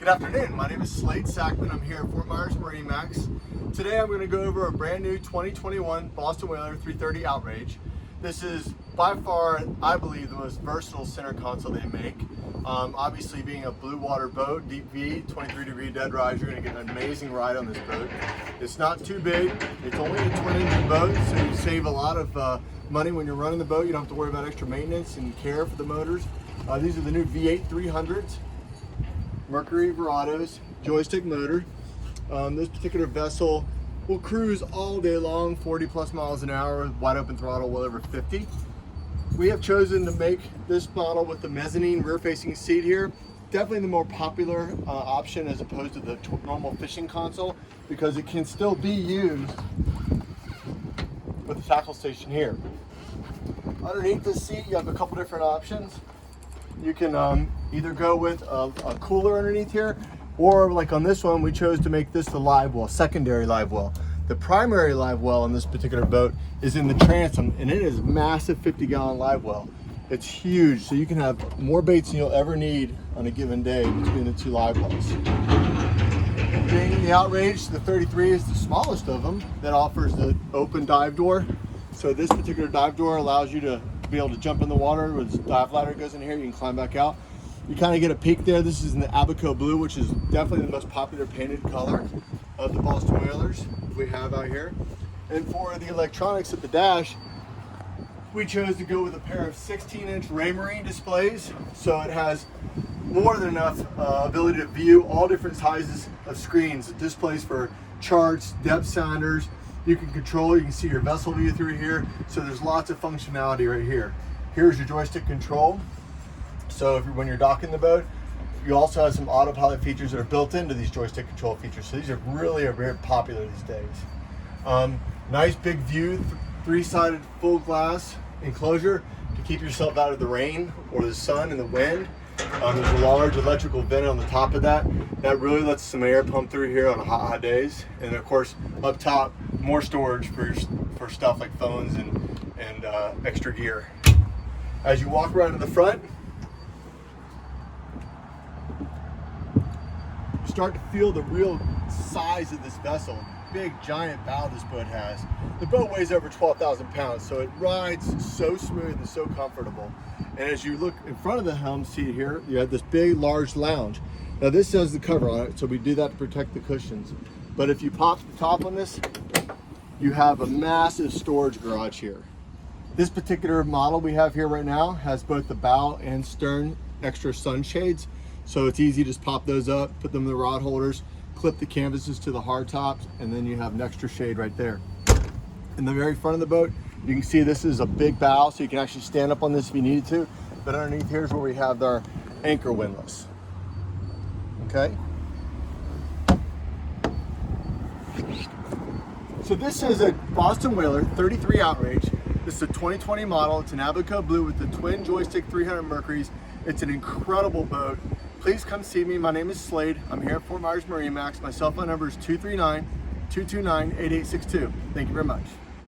Good afternoon, my name is Slade Sackman. I'm here at Fort Myers MarineMax. Today I'm going to go over a brand new 2021 Boston Whaler 330 Outrage. This is by far, I believe, the most versatile center console they make. Obviously being a blue water boat, deep V, 23-degree dead rise, you're going to get an amazing ride on this boat. It's not too big, it's only a twin-engine boat, so you save a lot of money when you're running the boat. You don't have to worry about extra maintenance and care for the motors. These are the new V8 300s. Mercury Verados, joystick motor. This particular vessel will cruise all day long, 40 plus miles an hour, wide open throttle, well over 50. We have chosen to make this model with the mezzanine rear facing seat here. Definitely the more popular option as opposed to the normal fishing console, because it can still be used with the tackle station here. Underneath this seat you have a couple different options. You can either go with a cooler underneath here, or like on this one, we chose to make this the live well, secondary live well. The primary live well on this particular boat is in the transom, and it is a massive 50-gallon live well. It's huge, so you can have more baits than you'll ever need on a given day between the two live wells. Being the Outrage, the 33 is the smallest of them that offers the open dive door. So this particular dive door allows you to be able to jump in the water. With this dive ladder goes in here, you can climb back out. You kind of get a peek there. This is in the Abaco blue, which is definitely the most popular painted color of the Boston Whalers we have out here. And for the electronics at the dash, we chose to go with a pair of 16-inch Raymarine displays, so it has more than enough ability to view all different sizes of screens. It displays for charts, depth sounders. You can control, you can see your vessel view through here, so there's lots of functionality right here. Here's your joystick control. So when you're docking the boat, you also have some autopilot features that are built into these joystick control features. So these are really very popular these days. Nice big view, three-sided full glass enclosure to keep yourself out of the rain or the sun and the wind. There's a large electrical vent on the top of that. That really lets some air pump through here on hot days. And of course, up top, more storage for stuff like phones and extra gear. As you walk around to the front, you start to feel the real size of this vessel. Big giant bow this boat has. The boat weighs over 12,000 pounds, so it rides so smooth and so comfortable. And as you look in front of the helm seat here, you have this big large lounge. Now this has the cover on it, so we do that to protect the cushions. But if you pop the top on this, you have a massive storage garage here. This particular model we have here right now has both the bow and stern extra sunshades, so it's easy to just pop those up, put them in the rod holders, clip the canvases to the hard tops, and then you have an extra shade right there. In the very front of the boat, you can see this is a big bow, so you can actually stand up on this if you needed to. But underneath here is where we have our anchor windlass. Okay. So this is a Boston Whaler 33 Outrage. This is a 2020 model. It's an Abaco blue with the twin joystick 300 Mercuries. It's an incredible boat. Please come see me. My name is Slade. I'm here at Fort Myers MarineMax. My cell phone number is 239-229-8862. Thank you very much.